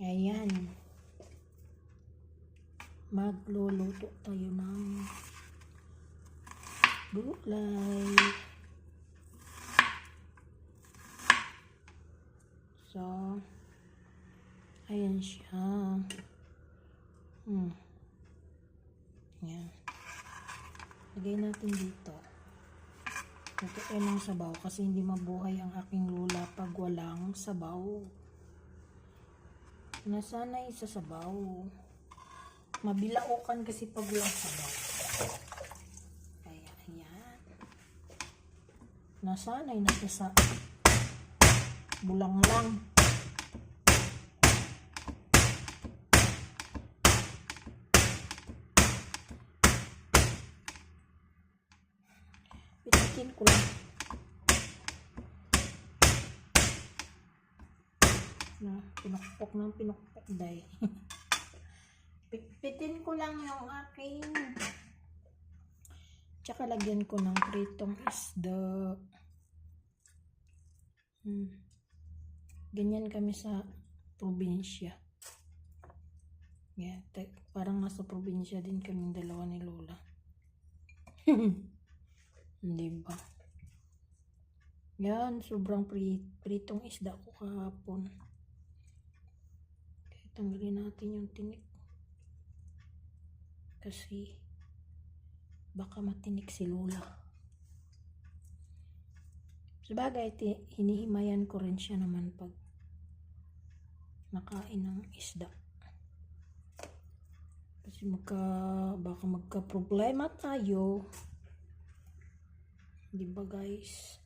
Ayan. Magluluto tayo ng gulay. So, ayan siya. Ayan. Lagay natin dito. Ito ay ng sabaw kasi hindi mabuhay ang aking lula pag walang sabaw. Nasanay sa sabaw. Mabilaukan kasi pag walang sabaw. Kaya, ayan. Nasanay na siya sa bulang lang. Pitikin ko lang. Pinukpok ng pinukpok day. Pitpitin ko lang yung aking. Tsaka lagyan ko ng pritong isda. Ganyan kami sa probinsya. Yeah, parang nasa probinsya din kami dalawa ni Lola. Hindi ba? Yan, sobrang pritong isda ko kahapon. Kaya tanggalin natin yung tinik. Kasi baka matinik si Lola. Sabagay, hinihimayan ko rin siya naman pag nakain ng isda. Kasi baka magka-problema tayo. Di ba guys?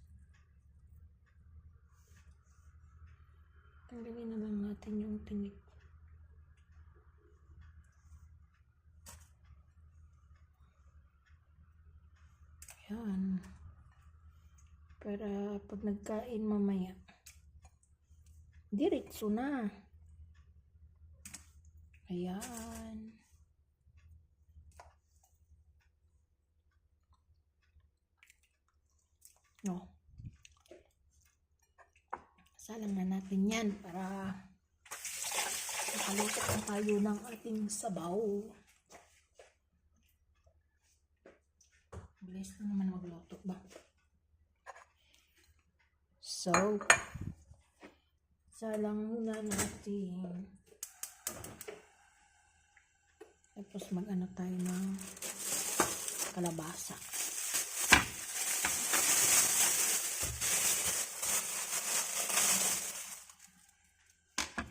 Tanggalin na lang natin yung tinik. Yan. Para pag nagkain mamaya, diretso na. Ayan. No. Salang na natin yan para makaluto na tayo ng ating sabaw. Bilis na naman magluto ba? So, salang muna natin. Tapos mag-ano tayo ng kalabasa.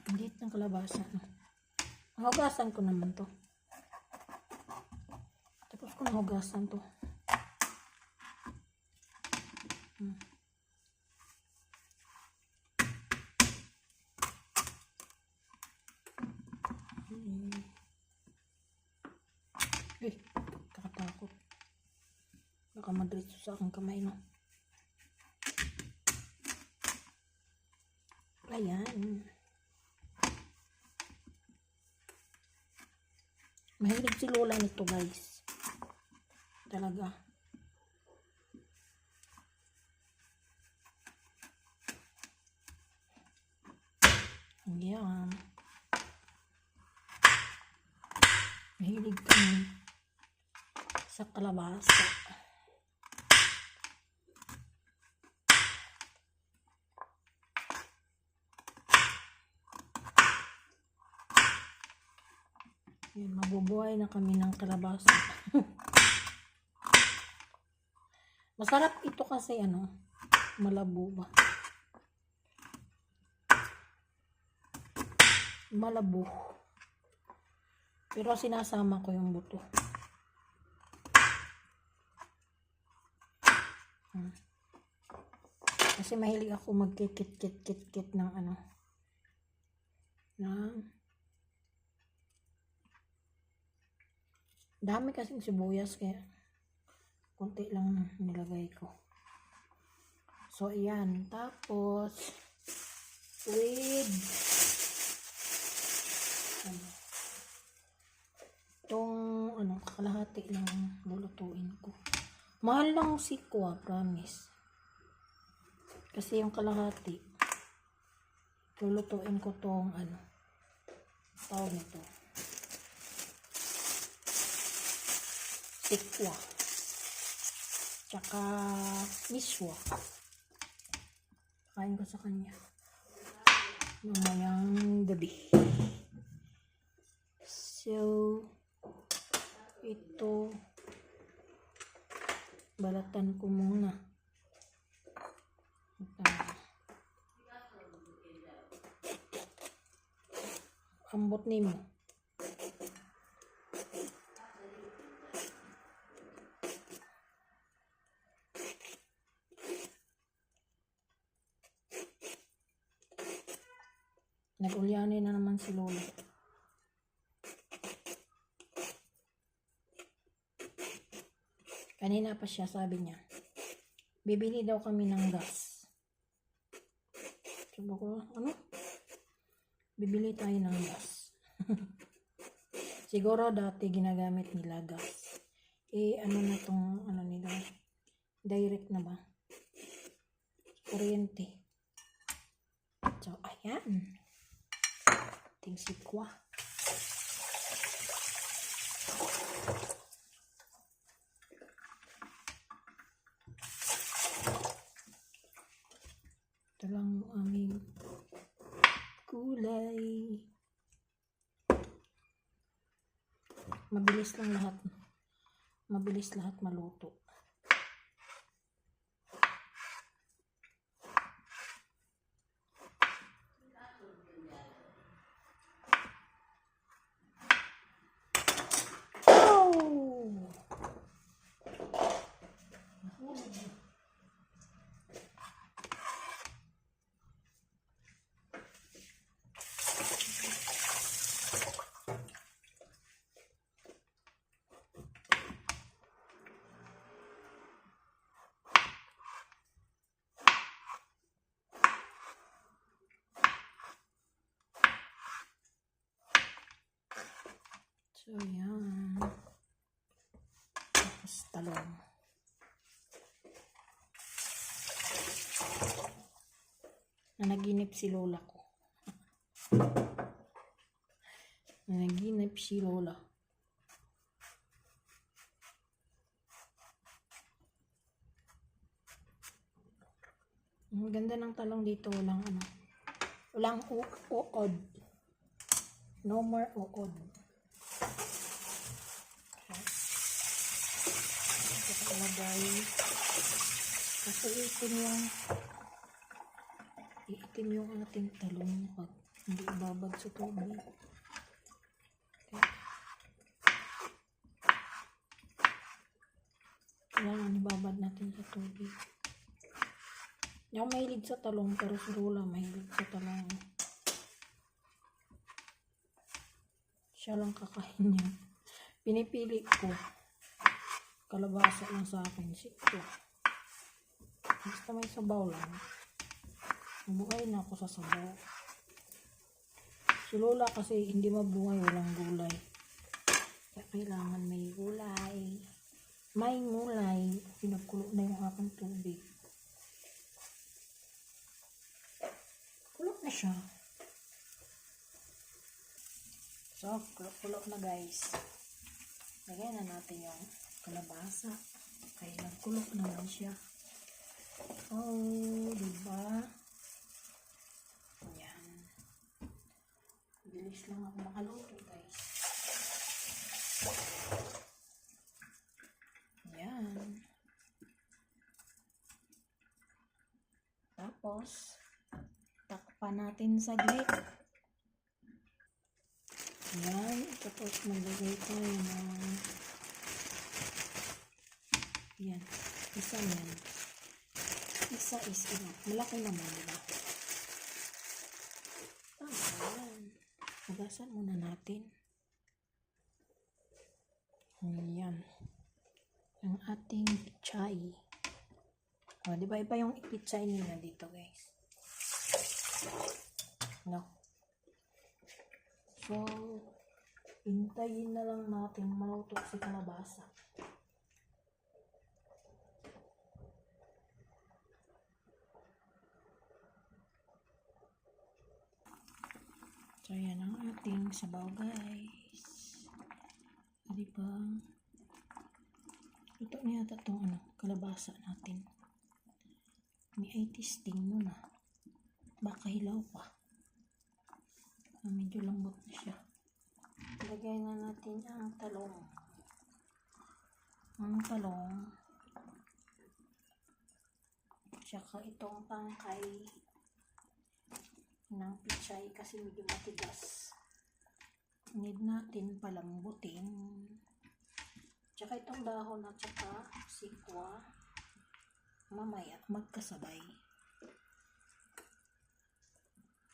Hindi ng kalabasa. Nahugasan ko naman to. Tapos ko nahugasan to. Kakatakot. Baka madritso sa aking kamay, no? Ayan. Mahilig si Lola nito, guys. Talaga. Ayan. Mahilig kami sa kalabasa. Yan, mabubuhay na kami ng kalabasa. Masarap ito kasi malabo ba? Malabo. Pero sinasama ko yung buto. Kasi mahilig ako magkikit-kit-kit-kit ng dami kasing sibuyas kaya konti lang nilagay ko. So ayan, tapos with itong kalahati lang lulutuin ko. Mahal lang sikwa, promise. Kasi yung kalahati lulutuin ko tong tawag nito. Tikwa. Tsaka miswa. Kain ko sa kanya. Mamayang gabi. So, ito, balatan ko muna. Ambot nimo. Nag-ulyani na naman si Lola. Kanina pa siya, sabi niya, bibili daw kami ng gas. Sabi ko, ano? Bibili tayo ng gas. Siguro dati ginagamit nila gas. Ano na tong, nila? Direct na ba? Kuryente. So, ayan. Ting sikwa. Ito lang aming gulay. Mabilis lang lahat. Mabilis lahat maluto. So, yan. Tapos talong. Nanaginip si Lola ko. Nanaginip si Lola. Ang ganda ng talong dito. Walang uod. No more uod. Ilagay kasi iitim yung ating talong pag hindi ibabad sa tubig. Okay. Kailangan ibabad natin sa tubig. Hindi ako mahilig sa talong pero si Lola mahilig sa talong. Siya lang kakain niya. Pinipili ko. Kalabasa lang sa akin, sikla. Basta may sabaw lang. Mabuhay na ako sa sabaw. Si Lola kasi hindi mabuhay walang gulay. Kaya kailangan may gulay. May gulay. Pinagkulo na yung aking tubig. Kulok na siya. So, kulo na guys. Lagyan na natin yung kalabasa. Kaya nagkulok naman siya. Oh, diba? Ayan. Bilis lang ako makaluto, guys. Ayan. Tapos, takpan natin saglit. Ayan. Tapos, maglagay tayo ng yan. Isa yan. Isa is enough. Malaki naman, diba? Ayan. Hugasan muna natin. Ayan. Ang ating pichay. O, diba iba yung pichay nila dito, guys? No. So, hintayin na lang natin maluto si kalabasa. So, So, yan ang ating sabaw, guys. Diba? Ito na yata itong kalabasa natin. May eye testing muna. Baka hilaw pa. Medyo lambot na siya. Lagay na natin ang talong. Ang talong. Tsaka itong tangkay ng pichay kasi medyo matigas. Need natin palambutin. Tsaka itong dahon at tsaka sikwa. Mamaya magkasabay.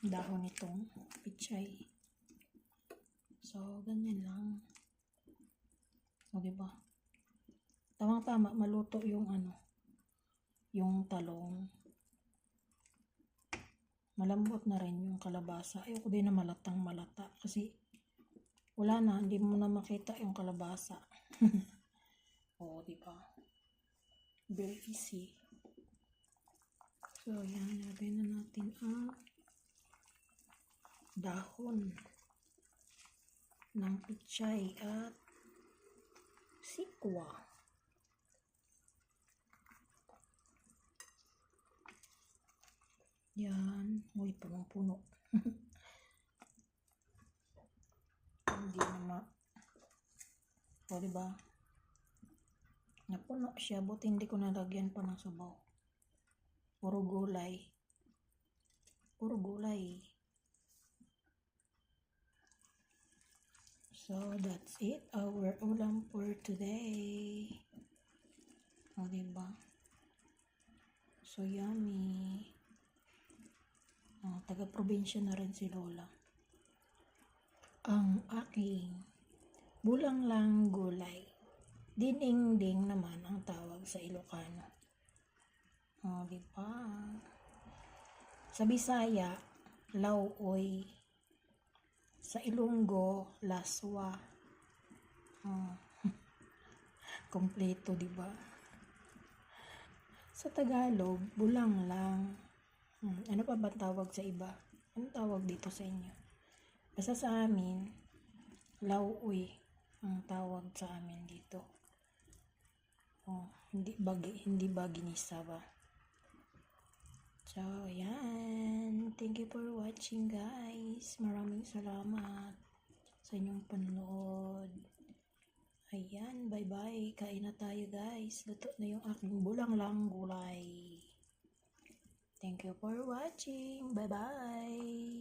Dahon itong pichay. So, ganyan lang. O, diba? Tamang-tama, maluto yung yung talong. Malambot na rin yung kalabasa. Ayoko din na malatang malata kasi wala na, hindi mo na makita yung kalabasa. O, diba? Very easy. So, yan. Lagay na natin ang dahon ng pichay at sikwa. Yan. Uy, punong-puno. Hindi na o, diba? Napuno siya. Buti hindi ko nalagyan pa ng sabaw. Puro gulay. Puro gulay. So, that's it. Our ulam for today. O, diba? So, yummy. Taga-probinsya na rin si Lola. Ang aking bulang lang gulay. Dinding-ding naman ang tawag sa Ilocano. O, diba? Sa Bisaya, lauoy. Sa Ilonggo, laswa. Kompleto, diba? Sa Tagalog, bulang lang. Ano pa ba tawag sa iba? Ano tawag dito sa inyo? Basta sa amin, lauoy ang tawag sa amin dito. Hindi ba ginisa ba? So, yan. Thank you for watching, guys. Maraming salamat sa inyong panonood. Ayan, bye-bye. Kain na tayo, guys. Luto na yung aking bulang lang gulay. Thank you for watching. Bye-bye.